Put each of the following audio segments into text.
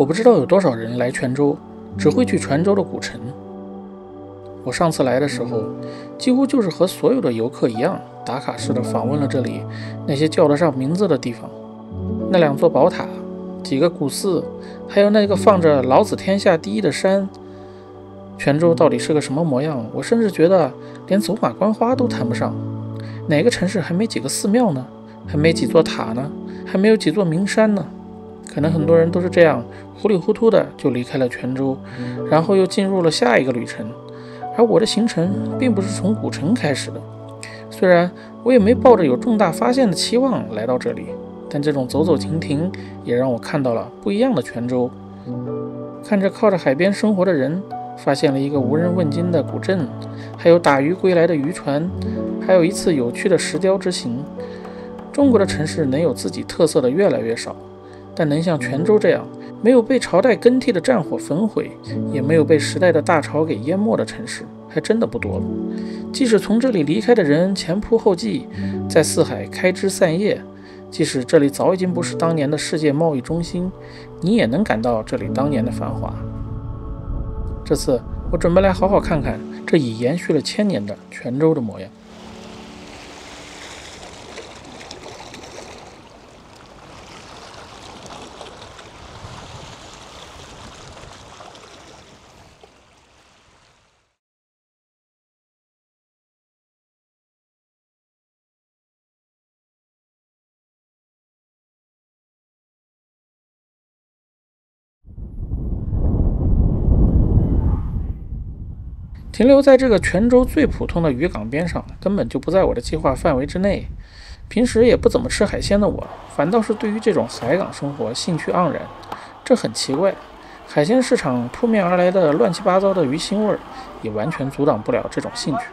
我不知道有多少人来泉州，只会去泉州的古城。我上次来的时候，几乎就是和所有的游客一样，打卡式的访问了这里那些叫得上名字的地方，那2座宝塔，几个古寺，还有那个放着老子天下第一的山。泉州到底是个什么模样？我甚至觉得连走马观花都谈不上。哪个城市还没几个寺庙呢？还没几座塔呢？还没有几座名山呢？可能很多人都是这样糊里糊涂的就离开了泉州，然后又进入了下一个旅程。而我的行程并不是从古城开始的，虽然我也没抱着有重大发现的期望来到这里，但这种走走停停也让我看到了不一样的泉州。看着靠着海边生活的人，发现了一个无人问津的古镇，还有打鱼归来的渔船，还有一次有趣的石雕之行。中国的城市能有自己特色的越来越少，但能像泉州这样没有被朝代更替的战火焚毁，也没有被时代的大潮给淹没的城市还真的不多了。即使从这里离开的人前仆后继，在四海开枝散叶，即使这里早已经不是当年的世界贸易中心，你也能感到这里当年的繁华。这次我准备来好好看看这已延续了1000年的泉州的模样。停留在这个泉州最普通的渔港边上，根本就不在我的计划范围之内。平时也不怎么吃海鲜的我，反倒是对于这种海港生活兴趣盎然。这很奇怪，海鲜市场扑面而来的乱七八糟的鱼腥味，也完全阻挡不了这种兴趣。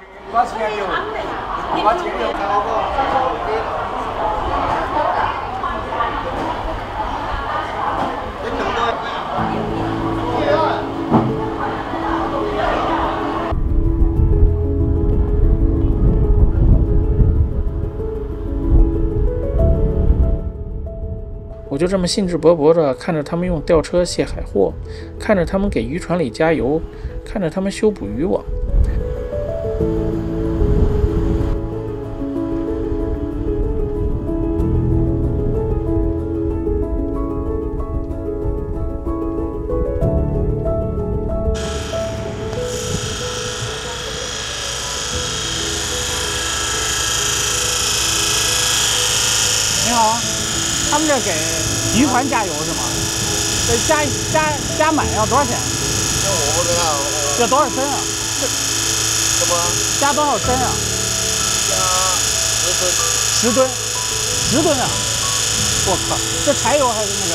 我就这么兴致勃勃地看着他们用吊车卸海货，看着他们给渔船里加油，看着他们修补渔网。你好，他们这给渔船加油是吗？这加满要多少钱？那我不知道，要多少升啊？什么？加多少升啊加？1010吨。吨，10吨啊！我靠，这柴油还是那个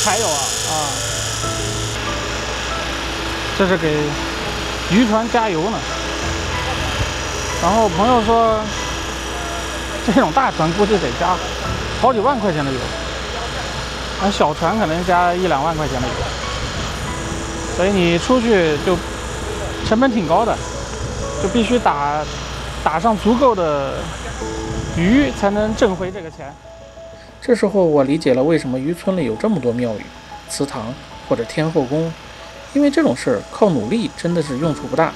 柴油啊？啊，这是给渔船加油呢。然后朋友说，这种大船估计得加好几万块钱的油，而小船可能加1-2万块钱的油，所以你出去就成本挺高的，就必须打上足够的鱼才能挣回这个钱。这时候我理解了为什么渔村里有这么多庙宇、祠堂或者天后宫，因为这种事靠努力真的是用处不大。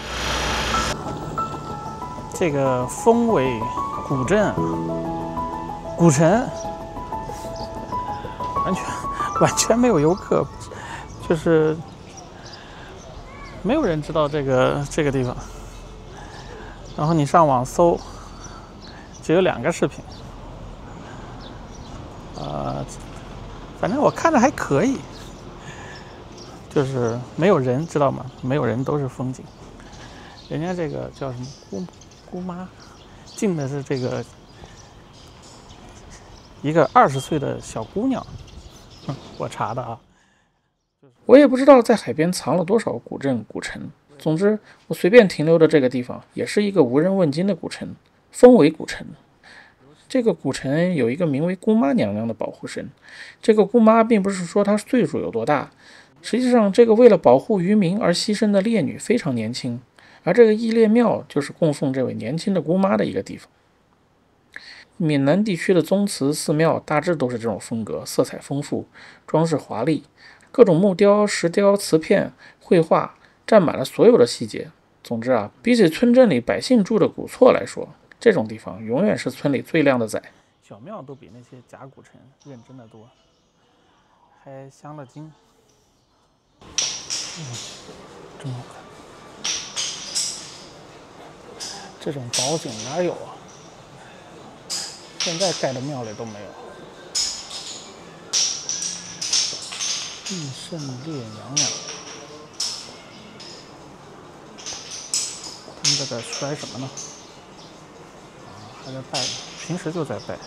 这个丰尾古镇、古城完全没有游客，就是没有人知道这个地方。然后你上网搜，只有2个视频，反正我看着还可以，就是没有人，知道吗？没有人都是风景。人家这个叫什么姑妈，进的是这个一个20岁的小姑娘，我查的啊。我也不知道在海边藏了多少古镇古城，总之我随便停留的这个地方也是一个无人问津的古城，丰尾古城。这个古城有一个名为姑妈娘娘的保护神，这个姑妈并不是说她岁数有多大，实际上这个为了保护渔民而牺牲的烈女非常年轻，而这个义烈庙就是供奉这位年轻的姑妈的一个地方。闽南地区的宗祠、寺庙大致都是这种风格，色彩丰富，装饰华丽，各种木雕、石雕、瓷片、绘画占满了所有的细节。总之啊，比起村镇里百姓住的古厝来说，这种地方永远是村里最靓的仔。小庙都比那些假古城认真的多，还镶了金。真好看！这种宝景哪有啊？现在盖的庙里都没有。必胜烈娘娘，他们在这摔什么呢？还在拜呢，平时就在拜。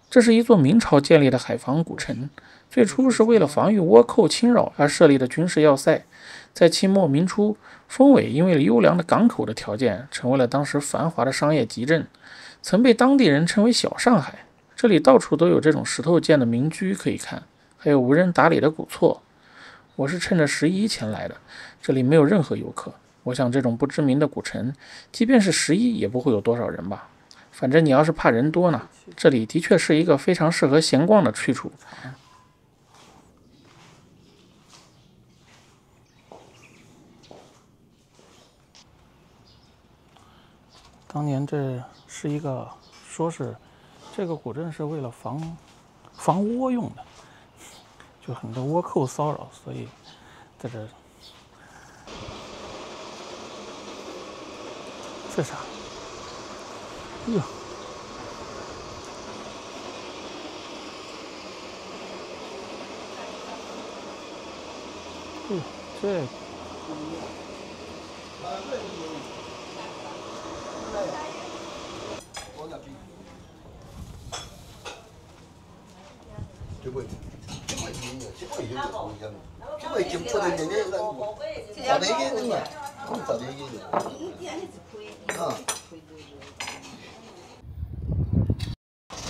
这是一座明朝建立的海防古城，最初是为了防御倭寇侵扰而设立的军事要塞。在清末民初，丰尾因为优良的港口的条件，成为了当时繁华的商业集镇，曾被当地人称为小上海。这里到处都有这种石头建的民居可以看，还有无人打理的古厝。我是趁着11前来的，这里没有任何游客。我想这种不知名的古城，即便是11也不会有多少人吧。反正你要是怕人多呢，这里的确是一个非常适合闲逛的去处。当年这是一个，说是这个古镇是为了防倭用的，就很多倭寇骚扰，所以在这。这啥？哟，这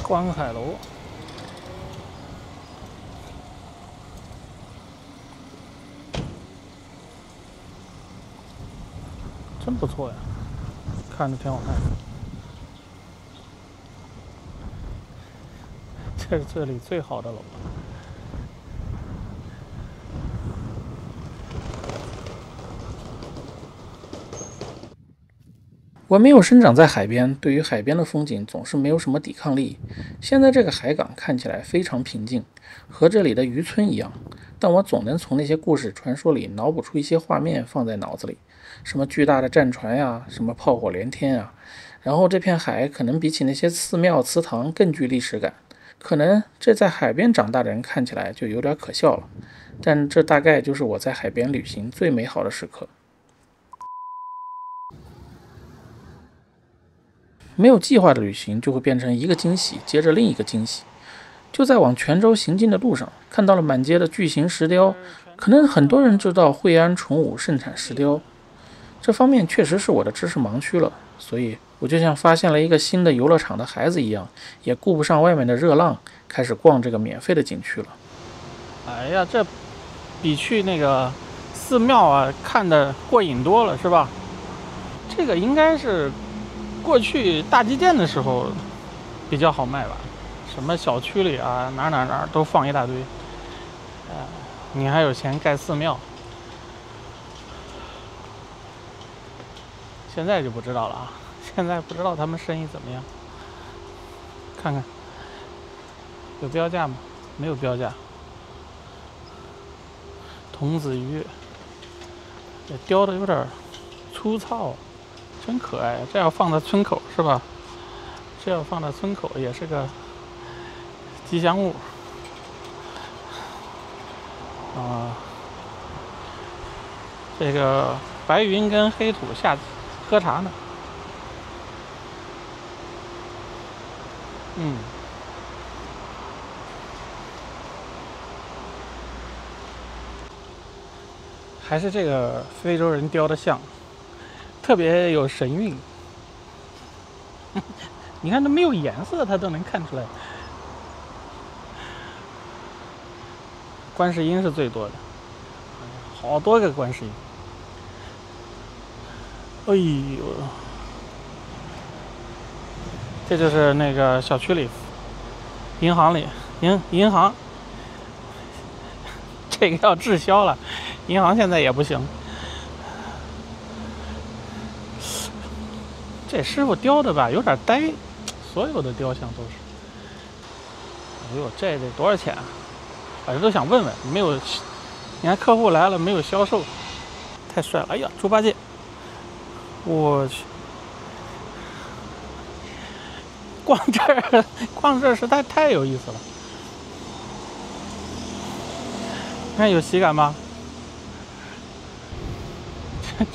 观海楼，真不错呀，看着挺好看的。这是这里最好的楼了。我没有生长在海边，对于海边的风景总是没有什么抵抗力。现在这个海港看起来非常平静，和这里的渔村一样，但我总能从那些故事传说里脑补出一些画面放在脑子里，什么巨大的战船呀，什么炮火连天呀，然后这片海可能比起那些寺庙祠堂更具历史感。可能这在海边长大的人看起来就有点可笑了，但这大概就是我在海边旅行最美好的时刻。没有计划的旅行就会变成一个惊喜接着另一个惊喜。就在往泉州行进的路上，看到了满街的巨型石雕。可能很多人知道惠安崇武盛产石雕，这方面确实是我的知识盲区了，所以我就像发现了一个新的游乐场的孩子一样，也顾不上外面的热浪，开始逛这个免费的景区了。哎呀，这比去那个寺庙啊看的过瘾多了，是吧？这个应该是过去大基建的时候比较好卖吧，什么小区里啊哪都放一大堆，你还有钱盖寺庙，现在就不知道了啊，现在不知道他们生意怎么样。看看有标价吗？没有标价。童子鱼也雕的有点粗糙，真可爱。这要放在村口是吧？这要放在村口也是个吉祥物啊。这个白云跟黑土下喝茶呢。还是这个非洲人雕的像，特别有神韵。你看，它没有颜色，它都能看出来。观世音是最多的，好多个观世音。哎呦，这就是那个小区里、银行里，银行，这个要滞销了，银行现在也不行。这师傅雕的吧，有点呆，所有的雕像都是。哎呦，这得多少钱啊？我这都想问问，没有，你看客户来了没有销售，太帅了！哎呀，猪八戒，我去，逛这儿实在太有意思了。你看有喜感吧？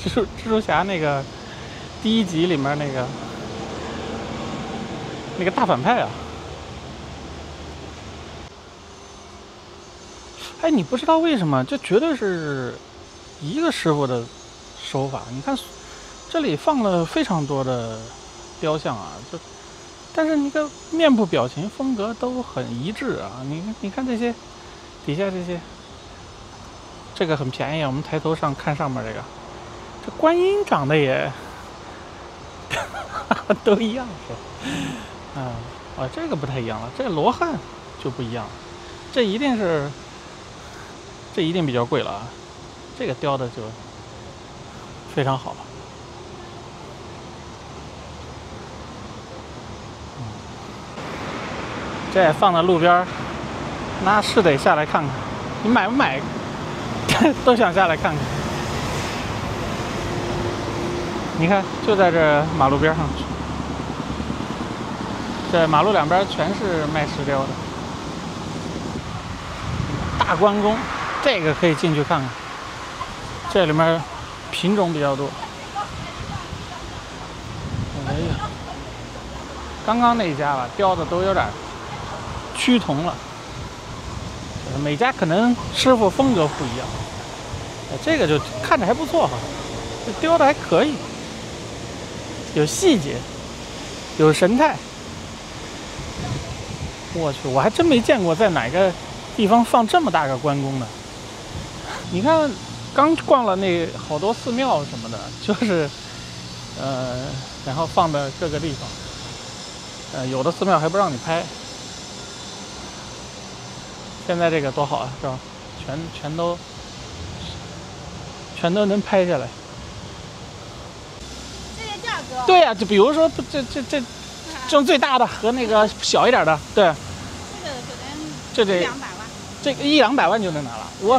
蜘蛛侠那个第1集里面那个大反派啊。哎，你不知道为什么？这绝对是一个师傅的手法。你看，这里放了非常多的雕像啊，但是你看面部表情风格都很一致啊。你看这些底下这些，这个很便宜啊。我们抬头上看上面这观音长得也都一样是吧？啊，这个不太一样了，这个罗汉就不一样了，这一定比较贵了啊！这个雕的就非常好了。这放在路边，那是得下来看看。你买不买？都想下来看看。你看，就在这马路边上，这马路两边全是卖石雕的。大关公。这个可以进去看看，这里面品种比较多。哎呀，刚刚那一家吧，雕的都有点趋同了，每家可能师傅风格不一样。这个就看着还不错哈，这雕的还可以，有细节，有神态。我去，我还真没见过在哪个地方放这么大个关公的。你看，刚逛了那好多寺庙什么的，就是，然后放的各个地方，有的寺庙还不让你拍。现在这个多好啊，是吧？全都能拍下来。这个价格？对呀，就比如说这种最大的和那个小一点的，对。这个可能这得200万。这个100-200万就能拿了。我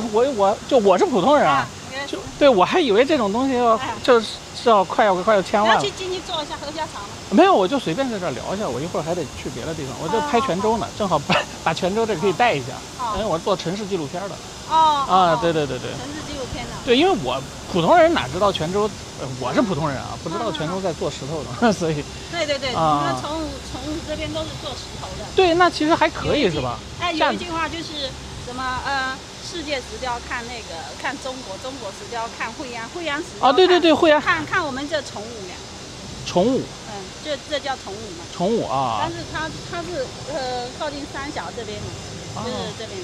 是普通人啊，就对我还以为这种东西就是要快要千万。要去进去做一下合家常吗？没有，我就随便在这聊一下，我一会儿还得去别的地方，我就拍泉州呢，正好把泉州这可以带一下，因为我做城市纪录片的。对。城市纪录片的。对，因为我普通人哪知道泉州，我是普通人啊，不知道泉州在做石头的，所以。对，那崇武这边都是做石头的。对，那其实还可以是吧？有一句话就是什么世界石雕看中国石雕看惠安石雕。对，惠安。看我们这崇武呀。崇武。这叫崇武嘛。崇武啊。但是它是靠近三峡这边的，就是这边。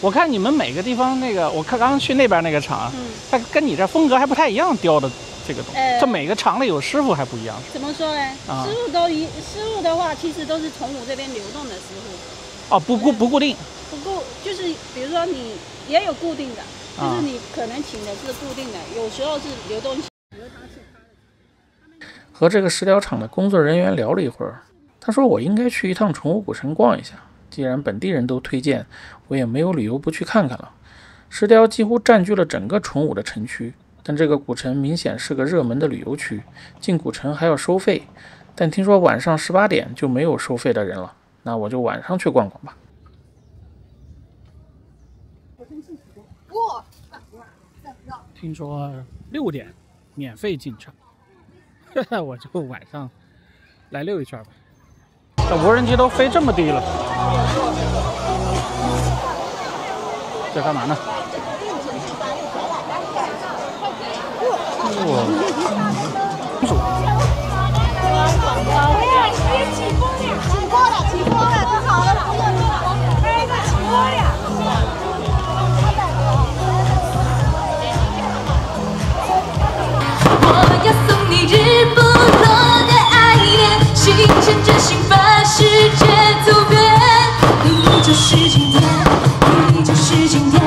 我看你们每个地方我看刚刚去那边那个厂，它跟你这风格还不太一样，雕的这个东西，它每个厂里有师傅还不一样。怎么说呢？师傅的话，其实都是崇武这边流动的师傅。不固定。就是比如说你也有固定的，就是你可能请的是固定的，有时候是流动性。和这个石雕厂的工作人员聊了一会儿，他说我应该去一趟崇武古城逛一下，既然本地人都推荐，我也没有理由不去看看了。石雕几乎占据了整个崇武的城区，但这个古城明显是个热门的旅游区，进古城还要收费，但听说晚上18点就没有收费的人了，那我就晚上去逛逛吧。听说6点免费进场，我就晚上来溜一圈吧。这无人机都飞这么低了，这干嘛呢？我们要送你日不落的爱恋，心牵着心把世界走遍。你就是今天，你就是今天。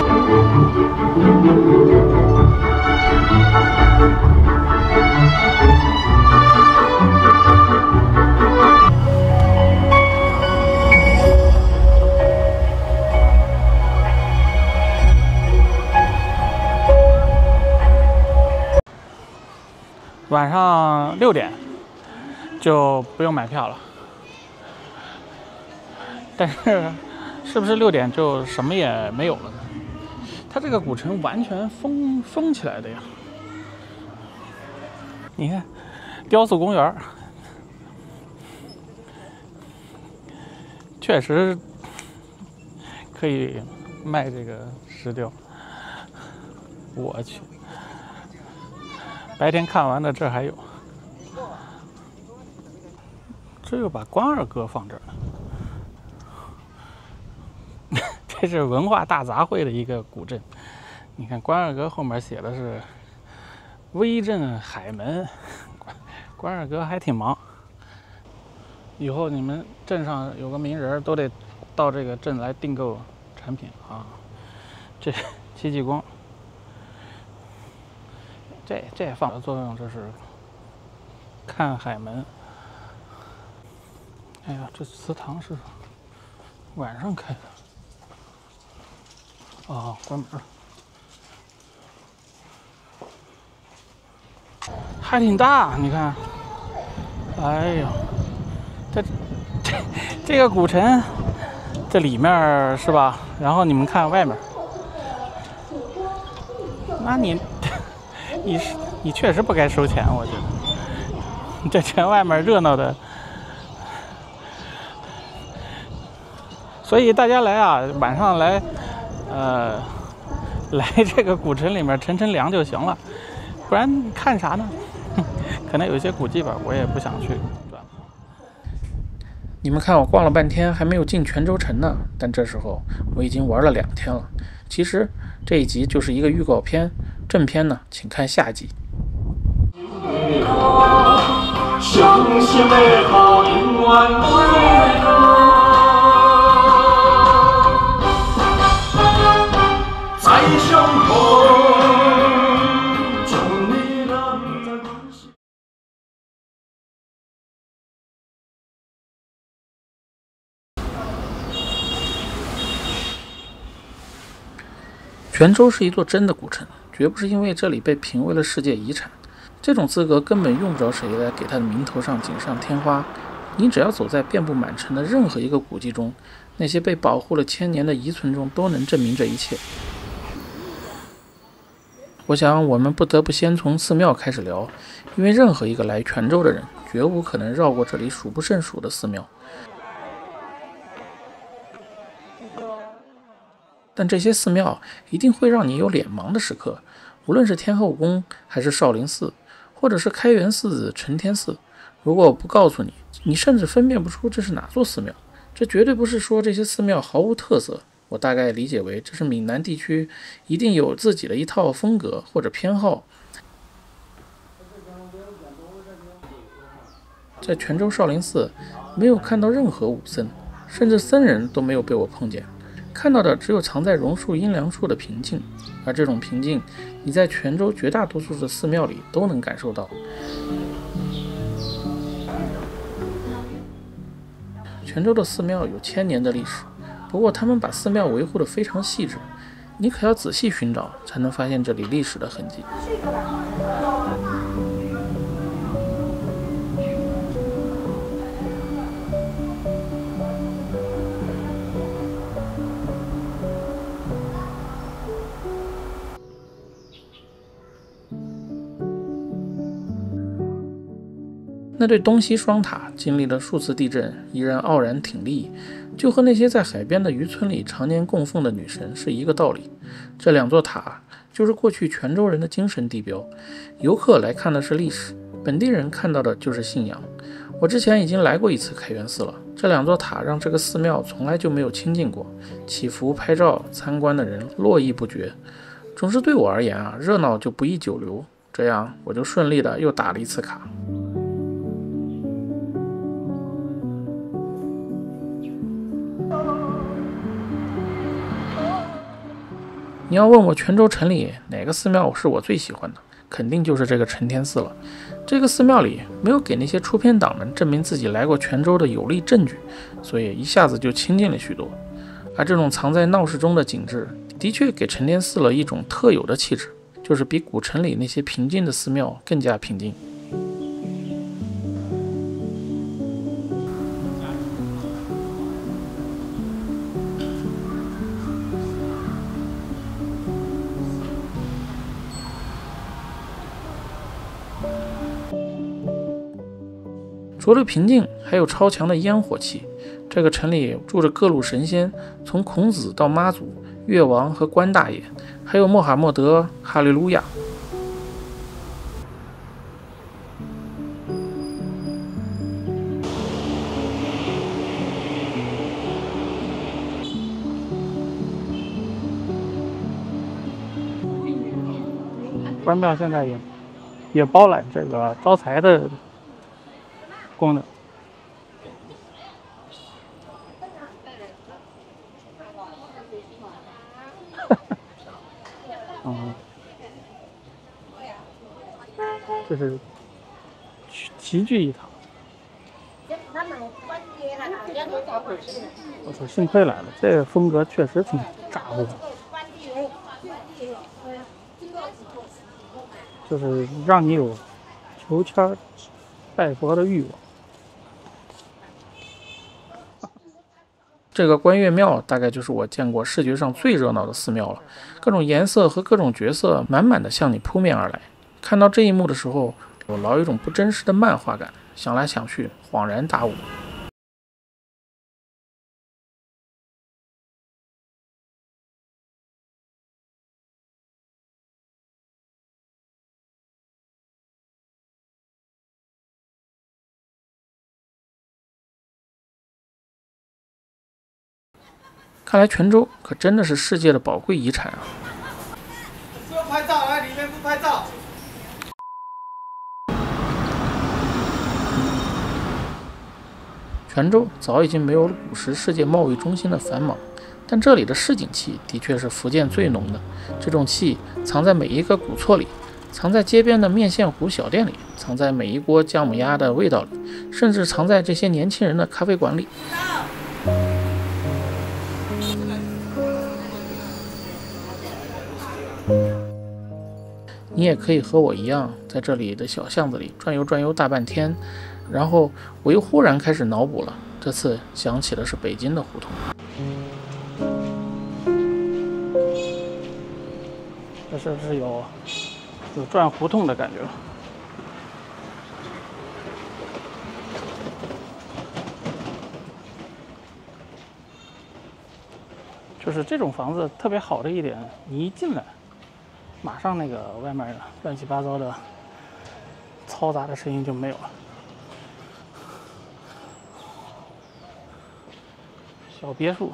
晚上6点就不用买票了，但是是不是6点就什么也没有了呢？它这个古城完全封起来的呀！你看，雕塑公园确实可以卖这个石雕，我去。白天看完的这还有，这又把关二哥放这儿了。这是文化大杂烩的一个古镇。你看关二哥后面写的是威震海门，关二哥还挺忙。以后你们镇上有个名人都得到这个镇来订购产品啊。这戚继光。这放的作用就是看海门。哎呀，这祠堂是晚上开的。哦，关门了。还挺大，你看。哎呀，这个古城，这里面是吧？然后你们看外面，那你确实不该收钱，我觉得。这全外面热闹的，所以大家来啊，晚上来，来这个古城里面乘凉就行了，不然看啥呢？可能有一些古迹吧，我也不想去。你们看我逛了半天还没有进泉州城呢，但这时候我已经玩了2天了。其实这一集就是一个预告片，正片呢请看下集。相信美好永远对的再相逢。泉州是一座真的古城，绝不是因为这里被评为了世界遗产。这种资格根本用不着谁来给他的名头上锦上添花。你只要走在遍布满城的任何一个古迹中，那些被保护了1000年的遗存中，都能证明这一切。我想我们不得不先从寺庙开始聊，因为任何一个来泉州的人，绝无可能绕过这里数不胜数的寺庙。但这些寺庙一定会让你有脸盲的时刻，无论是天后宫，还是少林寺，或者是开元寺、承天寺。如果我不告诉你，你甚至分辨不出这是哪座寺庙。这绝对不是说这些寺庙毫无特色，我大概理解为这是闽南地区一定有自己的一套风格或者偏好。在泉州少林寺，没有看到任何武僧，甚至僧人都没有被我碰见。看到的只有藏在榕树阴凉处的平静，而这种平静，你在泉州绝大多数的寺庙里都能感受到。泉州的寺庙有1000年的历史，不过他们把寺庙维护得非常细致，你可要仔细寻找，才能发现这里历史的痕迹。那对东西双塔经历了数次地震，依然傲然挺立，就和那些在海边的渔村里常年供奉的女神是一个道理。这2座塔就是过去泉州人的精神地标。游客来看的是历史，本地人看到的就是信仰。我之前已经来过一次开元寺了，这2座塔让这个寺庙从来就没有清静过，祈福、拍照、参观的人络绎不绝。总之对我而言啊，热闹就不宜久留，这样我就顺利的又打了一次卡。你要问我泉州城里哪个寺庙是我最喜欢的，肯定就是这个承天寺了。这个寺庙里没有给那些出片党们证明自己来过泉州的有力证据，所以一下子就清静了许多。而这种藏在闹市中的景致，的确给承天寺了一种特有的气质，就是比古城里那些平静的寺庙更加平静。除了平静，还有超强的烟火气。这个城里住着各路神仙，从孔子到妈祖、越王和关大爷，还有穆罕默德、哈利路亚。关庙现在也包揽这个招财的功能。这是齐聚一堂。我说幸亏来了，这个风格确实挺咋呼，就是让你有求签拜佛的欲望。这个关岳庙大概就是我见过视觉上最热闹的寺庙了，各种颜色和各种角色满满的向你扑面而来。看到这一幕的时候，我老有一种不真实的漫画感，想来想去，恍然大悟。看来泉州可真的是世界的宝贵遗产啊！不用拍照，来里面不拍照。泉州早已经没有了古时世界贸易中心的繁忙，但这里的市井气的确是福建最浓的。这种气藏在每一个古厝里，藏在街边的面线糊小店里，藏在每一锅姜母鸭的味道里，甚至藏在这些年轻人的咖啡馆里。你也可以和我一样，在这里的小巷子里转悠转悠大半天，然后我又忽然开始脑补了，这次想起的是北京的胡同。这是不是有转胡同的感觉？就是这种房子特别好的一点，你一进来，马上那个外面乱七八糟的嘈杂的声音就没有了。小别墅，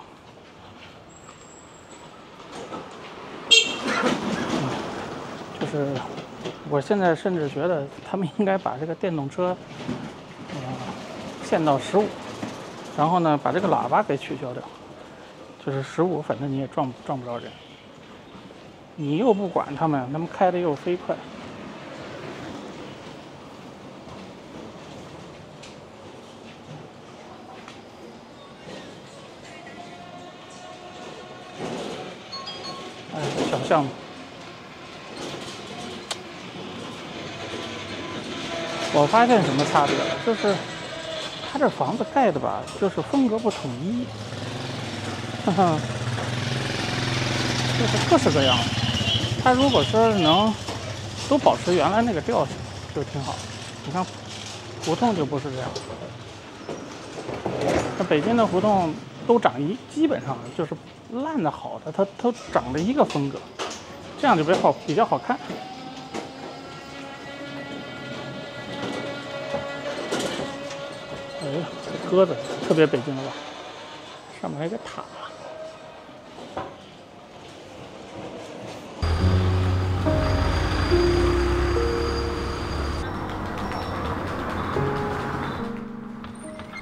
就是我现在甚至觉得他们应该把这个电动车，限到15，然后呢把这个喇叭给取消掉，就是15，反正你也撞不着人。你又不管他们开的又飞快。哎，小巷子。我发现什么差别了？就是他这房子盖的吧，就是风格不统一，哈哈，就是各式各样的。他如果说能都保持原来那个调性，就挺好。你看胡同就不是这样，那北京的胡同都长基本上就是烂的好的，它都长了一个风格。这样就比较好看。哎呀，这鸽子特别北京的吧？上面还有个塔。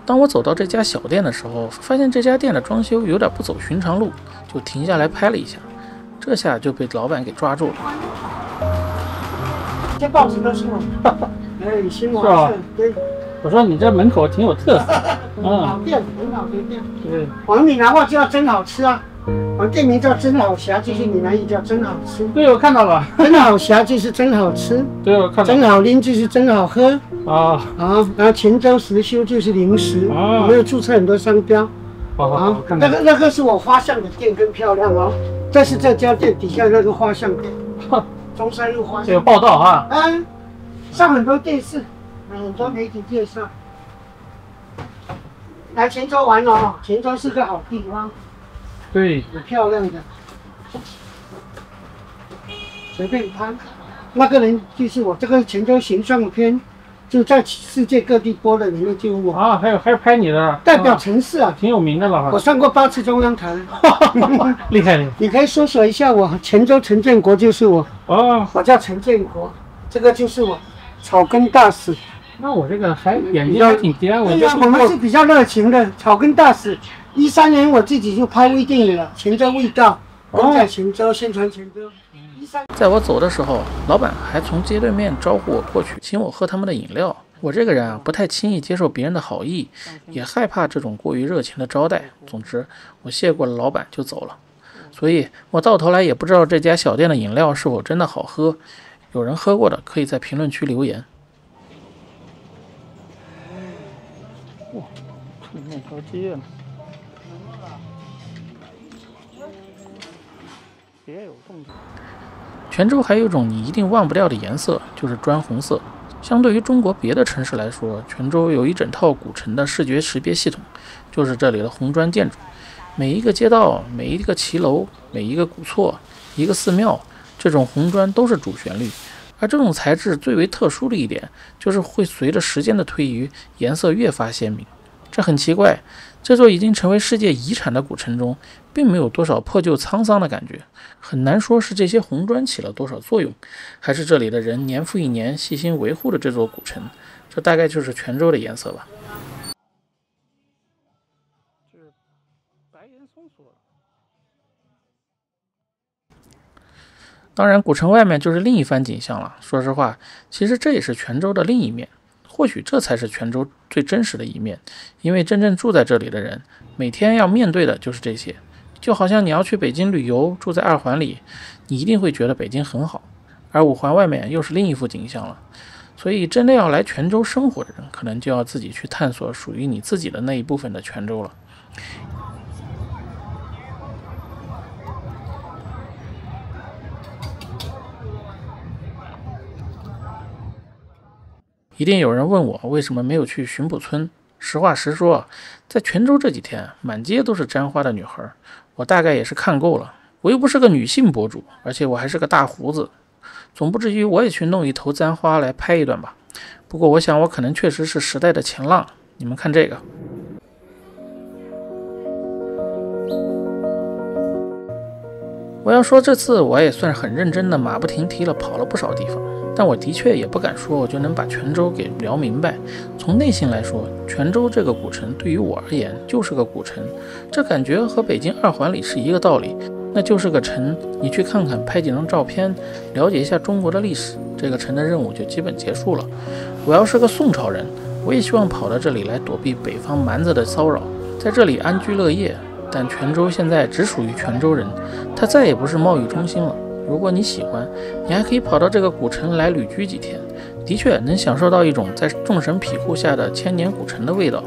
当我走到这家小店的时候，发现这家店的装修有点不走寻常路，就停下来拍了一下，这下就被老板给抓住了。这报纸都是我，哎，新华社，对。我说你这门口挺有特色，老店很好的店。对，往闽南话叫真好吃啊，店名叫真好侠，就是闽南语叫真好吃。对，我看到了。真好侠就是真好吃，对，我看到了。真好拎就是真好喝。啊，然后泉州实修就是零食，我们有注册很多商标。那个是我花巷的店，更漂亮哦。这是这家店底下那个花巷店，中山路花巷。这有报道啊。上很多电视，很多媒体介绍。来泉州玩哦，泉州是个好地方。对，很漂亮的，随便拍。那个人就是我，这个泉州形象片，就在世界各地播的里面就有我啊，还有拍你的，代表城市啊，挺有名的了。我上过8次中央台，厉害了。你可以搜索一下我，泉州陈建国就是我。哦，我叫陈建国，这个就是我，草根大使。那我这个眼睛还挺尖，对呀，我们是比较热情的草根大使。13年我自己就拍微电影了，泉州味道，我在泉州宣传泉州。在我走的时候，老板还从街对面招呼我过去，请我喝他们的饮料。我这个人啊，不太轻易接受别人的好意，也害怕这种过于热情的招待。总之，我谢过了老板就走了。所以我到头来也不知道这家小店的饮料是否真的好喝。有人喝过的，可以在评论区留言。哇，这面条街呢？别有动静。泉州还有一种你一定忘不掉的颜色，就是砖红色。相对于中国别的城市来说，泉州有一整套古城的视觉识别系统，就是这里的红砖建筑。每一个街道、每一个骑楼、每一个古厝、一个寺庙，这种红砖都是主旋律。而这种材质最为特殊的一点，就是会随着时间的推移，颜色越发鲜明。这很奇怪，这座已经成为世界遗产的古城中，并没有多少破旧沧桑的感觉，很难说是这些红砖起了多少作用，还是这里的人年复一年细心维护的这座古城。这大概就是泉州的颜色吧。这是白岩松说的。当然，古城外面就是另一番景象了。说实话，其实这也是泉州的另一面。或许这才是泉州最真实的一面，因为真正住在这里的人，每天要面对的就是这些。就好像你要去北京旅游，住在2环里，你一定会觉得北京很好，而5环外面又是另一副景象了。所以真的要来泉州生活的人，可能就要自己去探索属于你自己的那一部分的泉州了。一定有人问我为什么没有去巡捕村。实话实说，在泉州这几天，满街都是簪花的女孩，我大概也是看够了。我又不是个女性博主，而且我还是个大胡子，总不至于我也去弄一头簪花来拍一段吧。不过我想我可能确实是时代的前浪。你们看这个。我要说这次我也算是很认真的，马不停蹄了跑了不少地方，但我的确也不敢说我就能把泉州给聊明白。从内心来说，泉州这个古城对于我而言就是个古城，这感觉和北京2环里是一个道理，那就是个城，你去看看，拍几张照片，了解一下中国的历史，这个城的任务就基本结束了。我要是个宋朝人，我也希望跑到这里来躲避北方蛮子的骚扰，在这里安居乐业。但泉州现在只属于泉州人，它再也不是贸易中心了。如果你喜欢，你还可以跑到这个古城来旅居几天，的确能享受到一种在众神庇护下的千年古城的味道。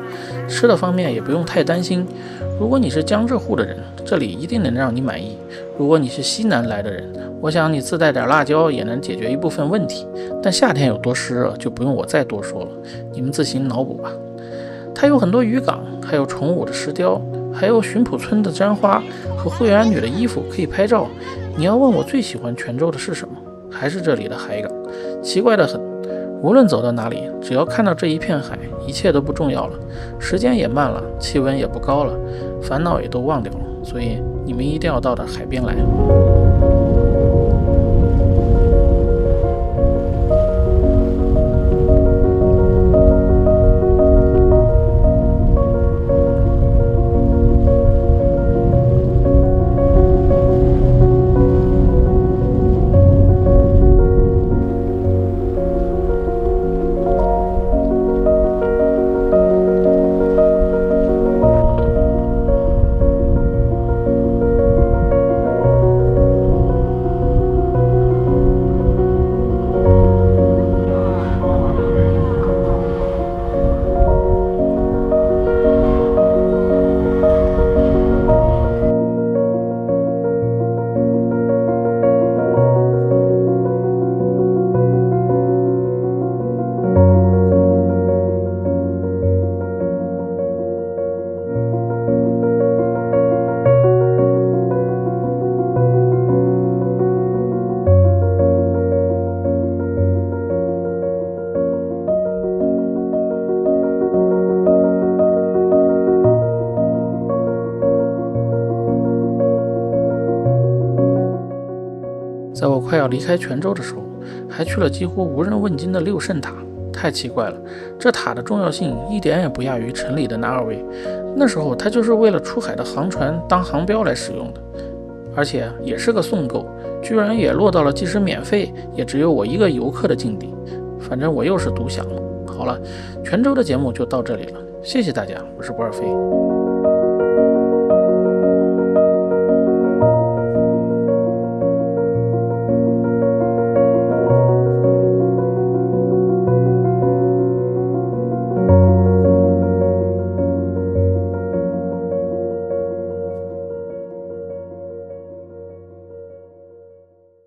吃的方面也不用太担心，如果你是江浙沪的人，这里一定能让你满意。如果你是西南来的人，我想你自带点辣椒也能解决一部分问题。但夏天有多湿热就不用我再多说了，你们自行脑补吧。它有很多渔港，还有崇武的石雕，还有巡捕村的簪花和会员女的衣服可以拍照。你要问我最喜欢泉州的是什么，还是这里的海港，奇怪得很。无论走到哪里，只要看到这一片海，一切都不重要了。时间也慢了，气温也不高了，烦恼也都忘掉了。所以你们一定要到海边来。在我快要离开泉州的时候，还去了几乎无人问津的六圣塔，太奇怪了。这塔的重要性一点也不亚于城里的纳尔维，那时候它就是为了出海的航船当航标来使用的，而且也是个送购，居然也落到了即使免费也只有我一个游客的境地。反正我又是独享了。好了，泉州的节目就到这里了，谢谢大家，我是博尔飞。